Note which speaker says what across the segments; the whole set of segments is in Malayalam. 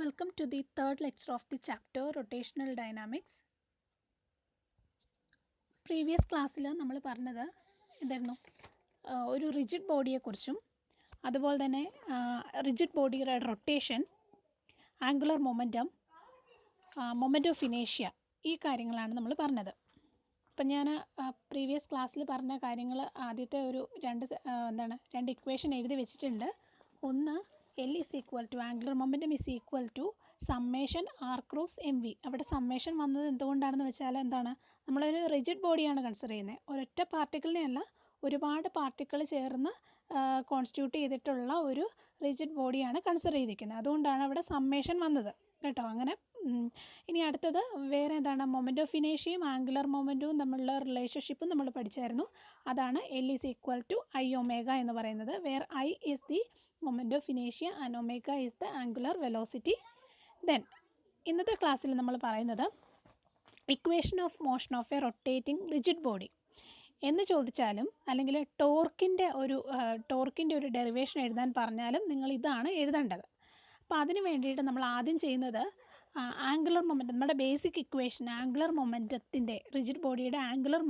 Speaker 1: Welcome to the third lecture of the chapter Rotational Dynamics. Previous ക്ലാസ്സിൽ നമ്മൾ പറഞ്ഞത് എന്തായിരുന്നു, ഒരു റിജിഡ് ബോഡിയെക്കുറിച്ചും അതുപോലെ തന്നെ റിജിഡ് ബോഡിയുടെ rotation, angular momentum, moment of ഇനേഷ്യ, ഈ കാര്യങ്ങളാണ് നമ്മൾ പറഞ്ഞത്. അപ്പം ഞാൻ പ്രീവിയസ് ക്ലാസ്സിൽ പറഞ്ഞ കാര്യങ്ങൾ ആദ്യത്തെ ഒരു രണ്ട് ഇക്വേഷൻ എഴുതി വെച്ചിട്ടുണ്ട്. ഒന്ന്, L is equal to angular momentum is equal to summation R cross M V. അവിടെ സമ്മേഷൻ വന്നത് എന്തുകൊണ്ടാണെന്ന് വെച്ചാൽ നമ്മളൊരു റിജിഡ് ബോഡിയാണ് കൺസിഡർ ചെയ്യുന്നത്. ഒരൊറ്റ പാർട്ടിക്കിളിനെ അല്ല, ഒരുപാട് പാർട്ടിക്കിൾ ചേർന്ന് കോൺസ്റ്റിറ്റ്യൂട്ട് ചെയ്തിട്ടുള്ള ഒരു റിജിഡ് ബോഡിയാണ് കൺസിഡർ ചെയ്തിരിക്കുന്നത്. അതുകൊണ്ടാണ് അവിടെ സമ്മേഷൻ വന്നത് കേട്ടോ. അങ്ങനെ ഇനി അടുത്തത് വേറെ മൊമെൻറ്റ് ഓഫ് ഇനേഷ്യയും ആംഗുലർ മൊമെൻറ്റവും തമ്മിലുള്ള റിലേഷൻഷിപ്പും നമ്മൾ പഠിച്ചായിരുന്നു. അതാണ് L is equal to I omega എന്ന് പറയുന്നത്. Where I is the moment of inertia and omega is the angular velocity. Then ഇന്നത്തെ ക്ലാസ്സിൽ നമ്മൾ പറയുന്നത് equation of motion of a rotating rigid body എന്ന് ചോദിച്ചാലും അല്ലെങ്കിൽ ടോർക്കിൻ്റെ ഒരു ഡെറിവേഷൻ എഴുതാൻ പറഞ്ഞാലും നിങ്ങൾ ഇതാണ് എഴുതേണ്ടത്. അപ്പോൾ അതിന് വേണ്ടിയിട്ട് നമ്മൾ ആദ്യം ചെയ്യുന്നത് ആംഗുലർ മൊമെൻറ്റം, നമ്മുടെ ബേസിക് ഇക്വേഷൻ ആംഗുലർ മൊമെൻറ്റത്തിൻ്റെ, റിജിഡ് ബോഡിയുടെ ആംഗുലർ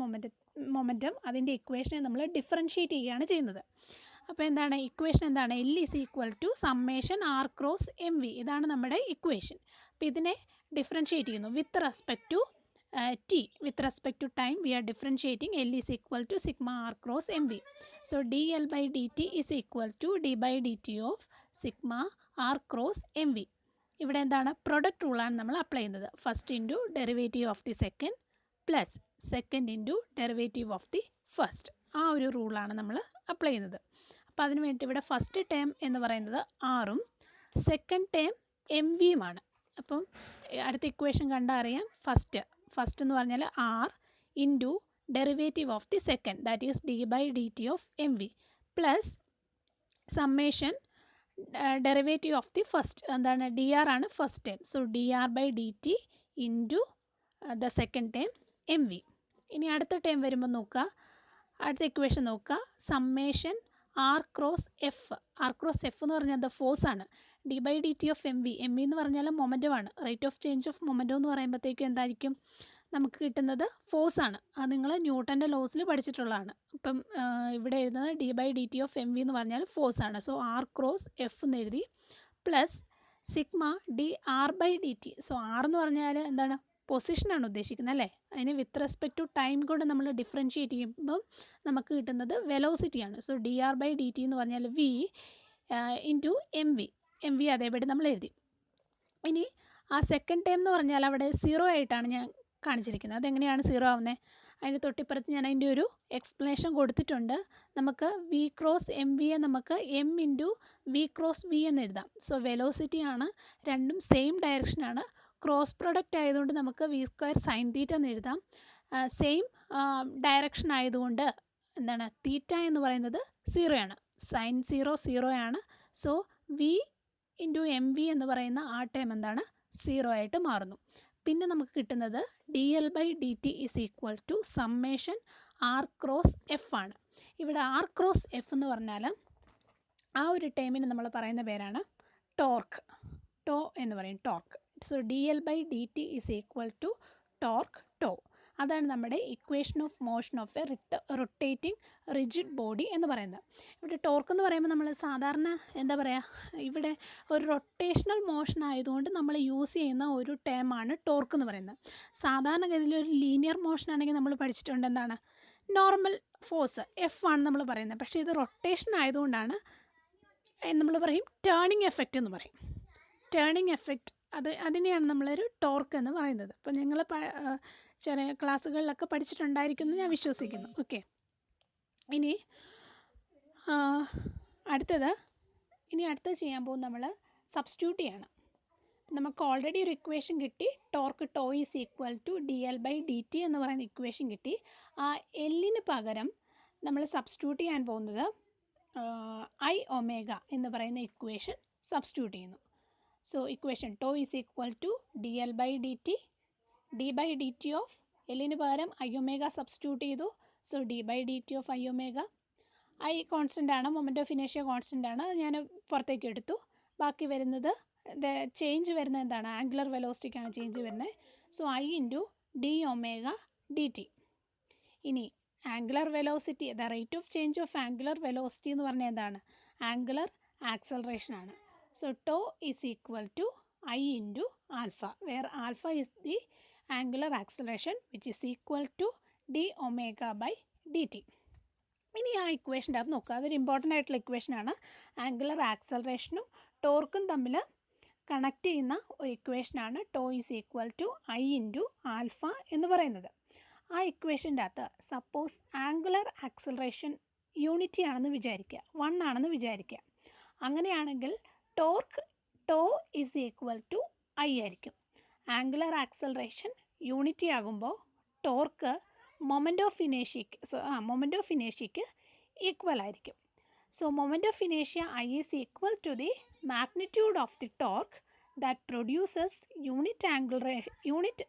Speaker 1: മൊമെൻറ്റം അതിൻ്റെ ഇക്വേഷനെ നമ്മൾ ഡിഫറൻഷ്യേറ്റ് ചെയ്യുകയാണ് ചെയ്യുന്നത്. അപ്പോൾ ഇക്വേഷൻ എന്താണ്? L is equal to summation R cross M V. ഇതാണ് നമ്മുടെ ഇക്വേഷൻ. അപ്പോൾ ഇതിനെ ഡിഫറൻഷ്യേറ്റ് ചെയ്യുന്നു with respect to t. With respect to time we are differentiating. L is equal to sigma r cross mv. So dl by dt is equal to d by dt of sigma r cross mv. ഇവിടെ പ്രൊഡക്റ്റ് റൂളാണ് നമ്മൾ അപ്ലൈ ചെയ്യുന്നത്. First into derivative of the second plus second into derivative of the first. ആ ഒരു റൂളാണ് നമ്മൾ അപ്ലൈ ചെയ്യുന്നത്. അപ്പോൾ അതിന് വേണ്ടി ഇവിടെ ഫസ്റ്റ് ടേം എന്ന് പറയുന്നത് ആറും സെക്കൻഡ് ടേം എം വിയുമാണ്. അപ്പം അടുത്ത ഇക്വേഷൻ കണ്ടാൽ അറിയാം. ഫസ്റ്റ് എന്ന് പറഞ്ഞാൽ R into derivative of the second, that is D by D T of M V plus summation derivative of the first. D R ആണ് first term. So D R by D T into the second term M V. ഇനി അടുത്ത ടേം വരുമ്പോൾ നോക്കുക, അടുത്ത ഇക്വേഷൻ നോക്കുക, summation R cross F. R cross F എന്ന് പറഞ്ഞാൽ ദ ഫോഴ്സ് ആണ്. D by D T of M V എന്ന് പറഞ്ഞാൽ മൊമെൻറ്റമാണ്. Rate of change of momentum എന്ന് പറയുമ്പോഴത്തേക്കും എന്തായിരിക്കും നമുക്ക് കിട്ടുന്നത്? ഫോഴ്സ് ആണ്. അത് നിങ്ങൾ ന്യൂട്ടൻ്റെ ലോസിൽ പഠിച്ചിട്ടുള്ളതാണ്. അപ്പം ഇവിടെ എഴുതുന്നത് D by D T of M V എന്ന് പറഞ്ഞാൽ ഫോഴ്സ് ആണ്. സോ ആർ ക്രോസ് എഫ് എന്ന് എഴുതി plus sigma D R by D T. So R എന്ന് പറഞ്ഞാൽ പൊസിഷനാണ് ഉദ്ദേശിക്കുന്നത് അല്ലേ. അതിന് വിത്ത് റെസ്പെക്ട് ടു ടൈം കൊണ്ട് നമ്മൾ ഡിഫറൻഷ്യേറ്റ് ചെയ്യുമ്പം നമുക്ക് കിട്ടുന്നത് വെലോസിറ്റിയാണ്. So D R by D T എന്ന് പറഞ്ഞാൽ വി ഇൻറ്റു എം വി അതേപടി നമ്മൾ എഴുതി. ഇനി ആ സെക്കൻഡ് ടൈം എന്ന് പറഞ്ഞാൽ അവിടെ 0 ആയിട്ടാണ് ഞാൻ കാണിച്ചിരിക്കുന്നത്. അതെങ്ങനെയാണ് 0 ആവുന്നത്? അതിൻ്റെ തൊട്ടിപ്പുറത്ത് ഞാൻ അതിൻ്റെ ഒരു എക്സ്പ്ലനേഷൻ കൊടുത്തിട്ടുണ്ട്. നമുക്ക് വി ക്രോസ് എം വിയെ നമുക്ക് M into V cross V എന്ന് എഴുതാം. സോ വെലോസിറ്റിയാണ്, രണ്ടും സെയിം ഡയറക്ഷനാണ്. ക്രോസ് പ്രൊഡക്റ്റ് ആയതുകൊണ്ട് നമുക്ക് വി സ്ക്വയർ സൈൻ തീറ്റ എന്ന് എഴുതാം. സെയിം ഡയറക്ഷൻ ആയതുകൊണ്ട് തീറ്റ എന്ന് പറയുന്നത് 0 ആണ്. സൈൻ 0 ആണ്. So V into M V എന്ന് പറയുന്ന ആ ടേം 0 ആയിട്ട് മാറുന്നു. പിന്നെ നമുക്ക് കിട്ടുന്നത് D L by D T is equal to summation R cross F ആണ്. ഇവിടെ ആർ ക്രോസ് എഫ് എന്ന് പറഞ്ഞാൽ ആ ഒരു ടൈമിന് നമ്മൾ പറയുന്ന പേരാണ് ടോർക്ക്. ടോ എന്ന് പറയും, torque. So d L by D T is equal to torque tau. അതാണ് നമ്മുടെ equation of motion of a rotating rigid body എന്ന് പറയുന്നത്. ഇവിടെ ടോർക്ക് എന്ന് പറയുമ്പോൾ നമ്മൾ സാധാരണ ഇവിടെ ഒരു റൊട്ടേഷണൽ മോഷൻ ആയതുകൊണ്ട് നമ്മൾ യൂസ് ചെയ്യുന്ന ഒരു ടേമാണ് ടോർക്ക് എന്ന് പറയുന്നത്. സാധാരണഗതിയിൽ ഒരു ലീനിയർ മോഷൻ ആണെങ്കിൽ നമ്മൾ പഠിച്ചിട്ടുണ്ട് നോർമൽ ഫോഴ്സ് എഫ് ആണ് നമ്മൾ പറയുന്നത്. പക്ഷേ ഇത് റൊട്ടേഷൻ ആയതുകൊണ്ടാണ് നമ്മൾ പറയും ടേണിംഗ് എഫക്റ്റ് എന്ന് പറയും. ടേണിംഗ് എഫക്റ്റ് അതിനെയാണ് നമ്മളൊരു ടോർക്ക് എന്ന് പറയുന്നത്. അപ്പോൾ നിങ്ങൾ ചെറിയ ക്ലാസ്സുകളിലൊക്കെ പഠിച്ചിട്ടുണ്ടായിരിക്കുമെന്ന് ഞാൻ വിശ്വസിക്കുന്നു. ഓക്കെ, ഇനി അടുത്തത് ചെയ്യാൻ പോകും നമ്മൾ സബ്സ്റ്റിറ്റ്യൂട്ട് ചെയ്യണം. നമുക്ക് ഓൾറെഡി ഒരു ഇക്വേഷൻ കിട്ടി, torque tau is equal to d L by D T എന്ന് പറയുന്ന ഇക്വേഷൻ കിട്ടി. ആ എല്ലിന് പകരം നമ്മൾ സബ്സ്റ്റിറ്റ്യൂട്ട് ചെയ്യാൻ പോകുന്നത് ഐ ഒമേഗ എന്ന് പറയുന്ന ഇക്വേഷൻ സബ്സ്റ്റിറ്റ്യൂട്ട് ചെയ്യുന്നു. So equation tau is equal to dl by dt, d by dt of Lന് പകരം I omega സബ്സ്റ്റിറ്റ്യൂട്ട് ചെയ്തു. So d by dt of I omega. I constant ആണ്, മൊമെൻറ്റ് ഓഫ് ഇനേഷ്യ കോൺസ്റ്റൻ്റ് ആണ്, അത് ഞാൻ പുറത്തേക്ക് എടുത്തു. ബാക്കി വരുന്നത് ചേഞ്ച് വരുന്നത് എന്താണ്? ആംഗുലർ വെലോസിറ്റിക്കാണ് ചേഞ്ച് വരുന്നത്. So I into D omega D T. ഇനി angular velocity, the rate of change of angular velocity എന്ന് പറഞ്ഞാൽ എന്താണ്? ആംഗുലർ ആക്സലറേഷൻ ആണ്. So tau is equal to I into alpha, where alpha is the angular acceleration which is equal to D omega by D T. ഇനി ആ ഇക്വേഷൻ്റെ അത് നോക്കുക, അതൊരു ഇമ്പോർട്ടൻ്റ് ആയിട്ടുള്ള ഇക്വേഷനാണ്. ആംഗുലർ ആക്സലറേഷനും ടോർക്കും തമ്മിൽ കണക്ട് ചെയ്യുന്ന ഒരു ഇക്വേഷനാണ് tau is equal to I into alpha എന്ന് പറയുന്നത്. ആ ഇക്വേഷൻ്റെ അകത്ത് സപ്പോസ് ആംഗുലർ ആക്സലറേഷൻ യൂണിറ്റി ആണെന്ന് വിചാരിക്കുക, 1 ആണെന്ന് വിചാരിക്കുക. അങ്ങനെയാണെങ്കിൽ tau is equal to I ആയിരിക്കും. ആംഗുലർ ആക്സലറേഷൻ യൂണിറ്റി ആകുമ്പോൾ ടോർക്ക് മൊമെൻ്റ് ഓഫ് ഇനേഷ്യയ്ക്ക് ഈക്വൽ ആയിരിക്കും. സോ മൊമെൻ്റ് ഓഫ് ഇനേഷ്യ I is equal to the magnitude of the torque that produces unit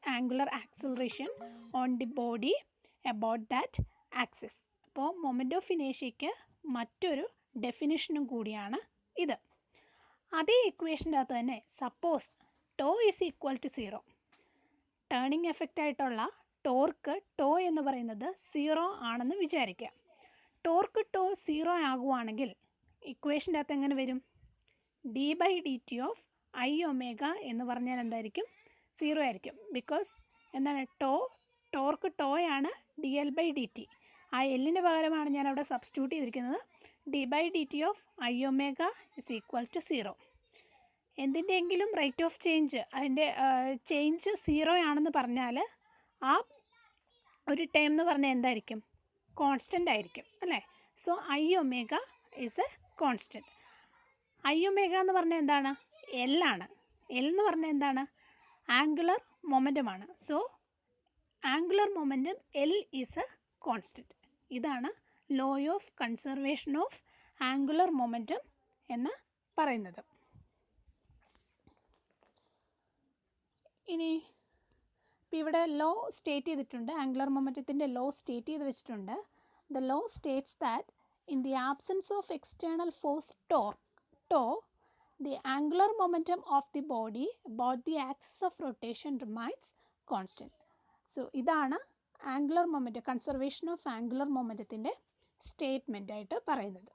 Speaker 1: angular acceleration on the body about that axis. അപ്പോൾ മൊമെൻ്റ് ഓഫ് ഇനേഷ്യയ്ക്ക് മറ്റൊരു ഡെഫിനിഷനും കൂടിയാണ് ഇത്. അതേ ഇക്വേഷൻ്റെ അകത്ത് തന്നെ suppose tau is equal to 0, turning effect ആയിട്ടുള്ള ടോ എന്ന് പറയുന്നത് 0 ആണെന്ന് വിചാരിക്കുക. ടോ 0 ആകുവാണെങ്കിൽ ഇക്വേഷൻ്റെ അകത്ത് എങ്ങനെ വരും? D by D T of I omega എന്ന് പറഞ്ഞാൽ എന്തായിരിക്കും? 0 ആയിരിക്കും. ബിക്കോസ് എന്താണ്? ടോർക്ക് ടോയാണ് D L by D T. ആ എല്ലിന് പകരമാണ് ഞാൻ അവിടെ സബ്സ്റ്റിറ്റ്യൂട്ട് ചെയ്തിരിക്കുന്നത്. D by D T of I omega is equal to 0. എന്തിൻ്റെയെങ്കിലും റേറ്റ് ഓഫ് ചേഞ്ച്, അതിൻ്റെ ചേഞ്ച് 0 ആണെന്ന് പറഞ്ഞാൽ ആ ഒരു ടേം എന്ന് പറഞ്ഞാൽ എന്തായിരിക്കും? കോൺസ്റ്റൻ്റ് ആയിരിക്കും അല്ലേ? So I omega is a constant. I omega എന്ന് പറഞ്ഞാൽ എന്താണ്? L ആണ്. L എന്ന് പറഞ്ഞാൽ എന്താണ്? ആംഗുലർ മൊമെൻ്റമാണ്. So angular momentum L is a constant. ഇതാണ് law of conservation of angular momentum എന്ന് പറയുന്നത്. ഇനി ഇപ്പോൾ ഇവിടെ ലോ സ്റ്റേറ്റ് ചെയ്തിട്ടുണ്ട്, ആംഗുലർ മൊമെൻ്റത്തിൻ്റെ ലോ സ്റ്റേറ്റ് ചെയ്ത് വെച്ചിട്ടുണ്ട്. The law states that in the absence of external force tau the angular momentum of the body about the axis of rotation remains constant. So ഇതാണ് angular momentum, conservation of angular മൊമെൻ്റത്തിൻ്റെ സ്റ്റേറ്റ്മെൻ്റ് ആയിട്ട് പറയുന്നത്.